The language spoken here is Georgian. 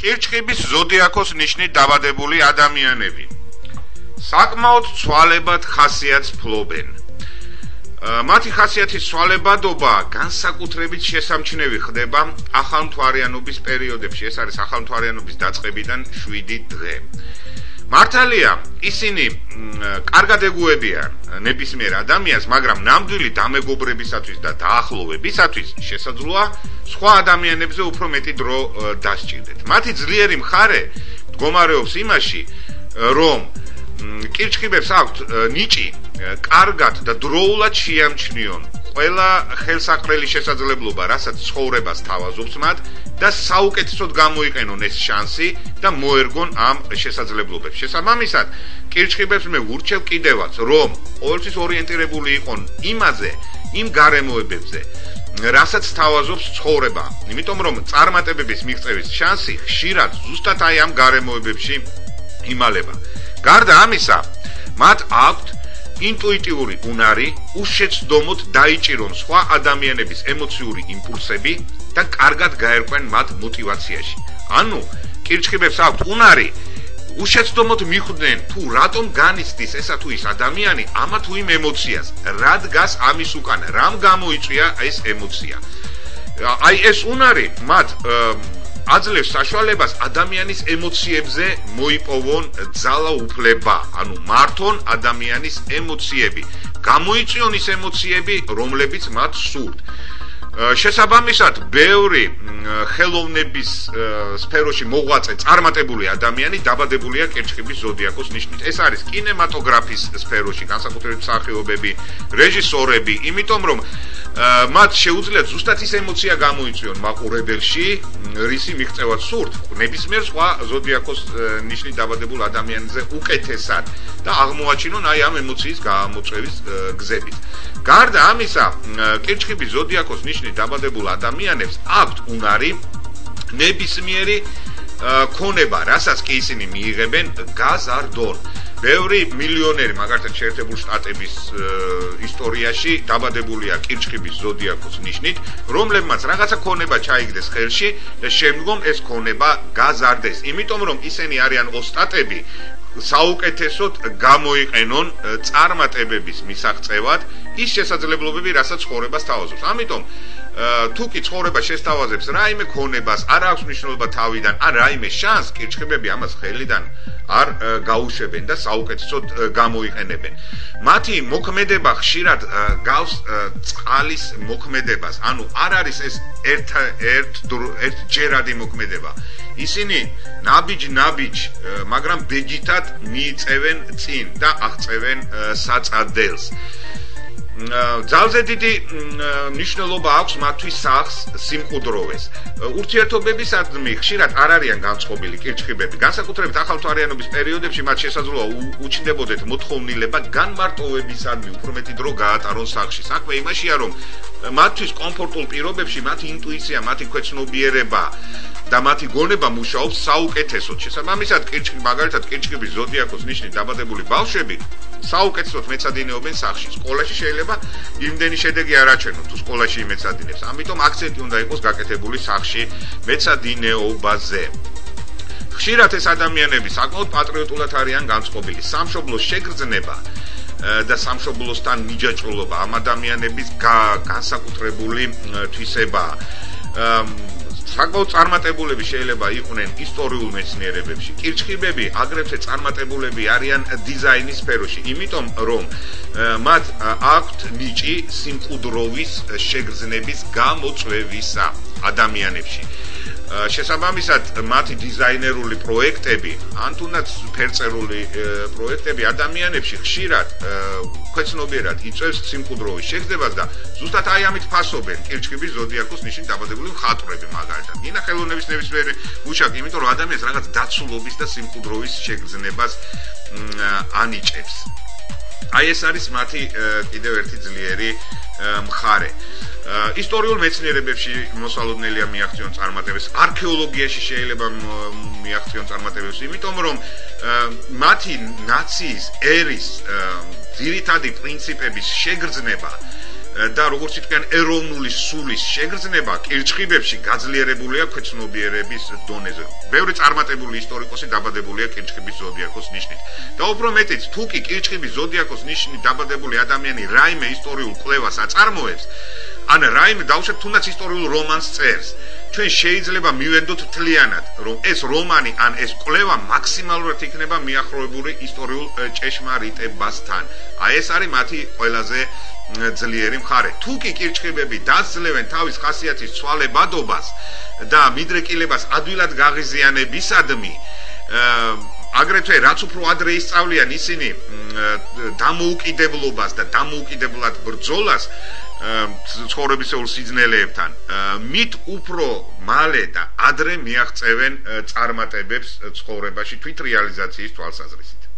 კირჩხიბის ზოდიაქოს ნიშნით დაბადებული ადამიანები საკმაოდ ცვალებად ხასიათს ფლობენ. მათი ხასიათის ცვალებადობა განსაკუთრებით შესამჩნევი ხდება ახალმთვარიანობის პერიოდებში. ეს არის ახალმთვარიანობის დაწყებიდან 7 დღე. მართალია, ისინი კარგად ეგუებიან ნებისმიერ ადამიანს, მაგრამ ნამდვილი დამეგობრებისათვის და დაახლოვებისათვის შესაძლოა სხვა ადამიანებზე უფრო მეტი დრო დასჭირდეთ. მათი ძლიერი მხარე მდგომარეობს იმაში, რომ კირჩხიბებს აქვთ ნიჭი კარგად და დროულად შეამჩნიონ ყველა ხელსაყრელი შესაძლებლობა, რასაც ცხოვრებას თავაზობს მათ და საუკეთესოდ გამოიყენონ ეს შანსი და მოერგონ ამ შესაძლებლობებს. შესაბამისად, კირჩხიბებს მე ვურჩევ კიდევაც, რომ ყოველთვის ორიენტირებული იყონ იმაზე, იმ გარემოებებზე, რასაც თავაზობს ცხოვრება. იმიტომ რომ წარმატებების მიღწევის შანსი ხშირად ზუსტად აი ამ გარემოებებში იმალება. გარდა ამისა, მათ აქვთ ინტუიტიური უნარი უშეცდომოდ დაიჭირონ სხვა ადამიანების ემოციური იმპულსები და კარგად გაერკვენ მათ мотиваციაში. ანუ კირჩხიბებს აქვთ უნარი უშეცდომოდ მიხვდნენ თუ რატომ განიცდის ესა თუ ის ადამიანი ამა თუ იმ ემოციას, რა დგას ამის უკან, რამ გამოიწვია ეს ემოცია. აი ეს უნარი მათ აძლევს საშუალებას ადამიანის ემოციებზე მოიპოვონ ძალა უფლება, ანუ მართონ ადამიანის ემოციები, გამოიწვიონ ის ემოციები, რომლებიც მათ სურთ. შესაბამისად, ბევრი ხელოვნების სფეროში მოღვაწე წარმატებული ადამიანი დაბადებულია კირჩხიბის ზოდიაქოს ნიშნით. ეს არის კინემატოგრაფის სფეროში განსაკუთრებით მსახიობები, რეჟისორები, იმიტომ რომ მათ შეუძლიათ ზუსტად ის ემოცია გამოიწვიონ მაყურებელში, რისი მიღწევაც სურთ, ნებისმიერ სხვა ზოდიაქოს ნიშნით დაბადებულ ადამიანზე უკეთესად და აღმოაჩინონ აი ამ ემოციის გამოწვევის გზებით. გარდა ამისა, კირჩხიბის ზოდიაქოს ნიშნით დაბადებულ ადამიანებს აქვთ უნარი ნებისმიერი ქონება, რასაც კი ისინი მიიღებენ გაზარდონ. ბევრი მილიონერი, მაგალითად შეერთებული შტატების ისტორიაში დაბადებულია კირჩხიბის ზოდიაქოს ნიშნით, რომლებმაც რაღაცა ქონება ჩაიგდეს ხელში და შემდგომ ეს ქონება გაზარდეს. იმიტომ რომ ისინი არიან ოსტატები, საუკეთესოდ გამოიყენონ წარმატებების მისაღწევად ის შესაძლებლობები, რასაც ცხოვრებას თავაზობს. ამიტომ თუ კი ცხოვრება შესთავაზებს რაიმე ქონებას, არ აქვს მნიშვნელობა თავიდან, ან რაიმე შანსს, კირჩხიბები ამას ხელიდან არ გაუშვებენ და საუკეთესოდ გამოიყენებენ. მათი მოქმედება ხშირად გავს წყალის მოქმედებას, ანუ არ არის ეს ერთჯერადი მოქმედება. ისინი ნაბიჯ, მაგრამ ბეჯითად მიიწევენ წინ და აღწევენ საწადელს. ძალზე დიდი მნიშვნელობა აქვს მათთვის სახს სიმყუდროვეს. ურთიერთობებისადმი ხშირად არ არიან განწყობილი კირჩხიბები. განსაკუთრებით ახალმთვარიანობის პერიოდებში მათ შესაძლოა უჩნდებოდეთ მოთხოვნილება განმარტოვებისადმი უფრო მეტი დრო გაატარონ სახლში. საქმე იმაშია, რომ მათთვის კომფორტულ პირობებში მათი ინტუიცია, მათი ქვეცნობიერება და მათი გონება მუშაობს საუკეთესოდ. შესაბამისად, მაგალითად კირჩხიბის ზოდიაქოს ნიშნით დაბადებული ბავშვები საუკეთესოდ მეცადინეობენ სახლში. სკოლაში შეიძლება იმდენი შედეგი არ აჩვენონ თუ სკოლაში იმეცადინებს. ამიტომ აქცენტი უნდა იყოს გაკეთებული სახლში მეცადინეობაზე. ხშირად ეს ადამიანები საკმაოდ პატრიოტულად არიან განწყობილი. სამშობლოს შეგრძნება და სამშობლოსთან მიჯაჭვულობა ამ ადამიანების განსაკუთრებული თვისებაა. საკმაოდ წარმატებულები შეიძლება იყვნენ ისტორიულ მეცნიერებებში. კირჩხიბები აგრეთვე წარმატებულები არიან დიზაინის სფეროში, იმიტომ რომ მათ აქვთ ნიჭი სიმყუდროვის შეგრძნების გამოწვევისა ადამიანებში. შესაბამისად, მათი დიზაინერული პროექტები, ან თუნდაც ფერწერული პროექტები ადამიანებში ხშირად ქვეცნობიერად იწვევს სიმყუდროვის შეგრძნებას და ზუსტად აი ამით ფასობენ კირჩხიბის ზოდიაქოს ნიშნით დაბადებული მხატვრები მაგალითად. გინდა ხელოვნების ნებისმიერი მუშაკი, იმიტომ რომ ადამიანს რაღაც დაცულობის და სიმყუდროვის შეგრძნებას ანიჭებს. აი ეს არის მათი კიდევ ერთი ძლიერი მხარე. ისტორიულ მეცნიერებებში მოსალოდნელია მიაღწიონ წარმატებებს, არქეოლოგიაში შეიძლება მიაღწიონ წარმატებებს, იმიტომ რომ მათი ნაციის ერის ძირითადი პრინციპების შეგრძნება და როგორც თქვენ ეროვნული სულის შეგრძნება კირჩხიბებში გაძლიერებულია ქვეცნობიერების დონეზე. ბევრი წარმატებული ისტორიკოსი დაბადებულია კირჩხიბის ზოდიაქოს ნიშნით. და უფრო მეტიც, თუ კი კირჩხიბის ზოდიაქოს ნიშნით დაბადებული ადამიანი რაიმე ისტორიულ კვლევას აწარმოებს, ან რაიმე დავუშვათ თუნდაც ისტორიულ რომანს წერს, ჩვენ შეიძლება მივედოთ მთლიანად, რომ ეს რომანი ან ეს კვლევა მაქსიმალურად იქნება მიახლოებული ისტორიულ ჭეშმარიტებასთან. აი ეს არის მათი ყველაზე ძლიერი მხარე. თუ კი კირჩხიბები დასძლევენ თავის ხასიათის ცვალებადობას და მიდრეკილებას ადვილად გაღიზიანებისადმი, აგრეთვე რაც უფრო ადრე ისწავლიან ისინი დამოუკიდებლობას და დამოუკიდებლად ბრძოლას ცხოვრებისეულ სიძნელეებთან, მით უფრო მალე და ადრე მიაღწევენ წარმატებებს ცხოვრებაში თვით რეალიზაციის თვალსაზრისით.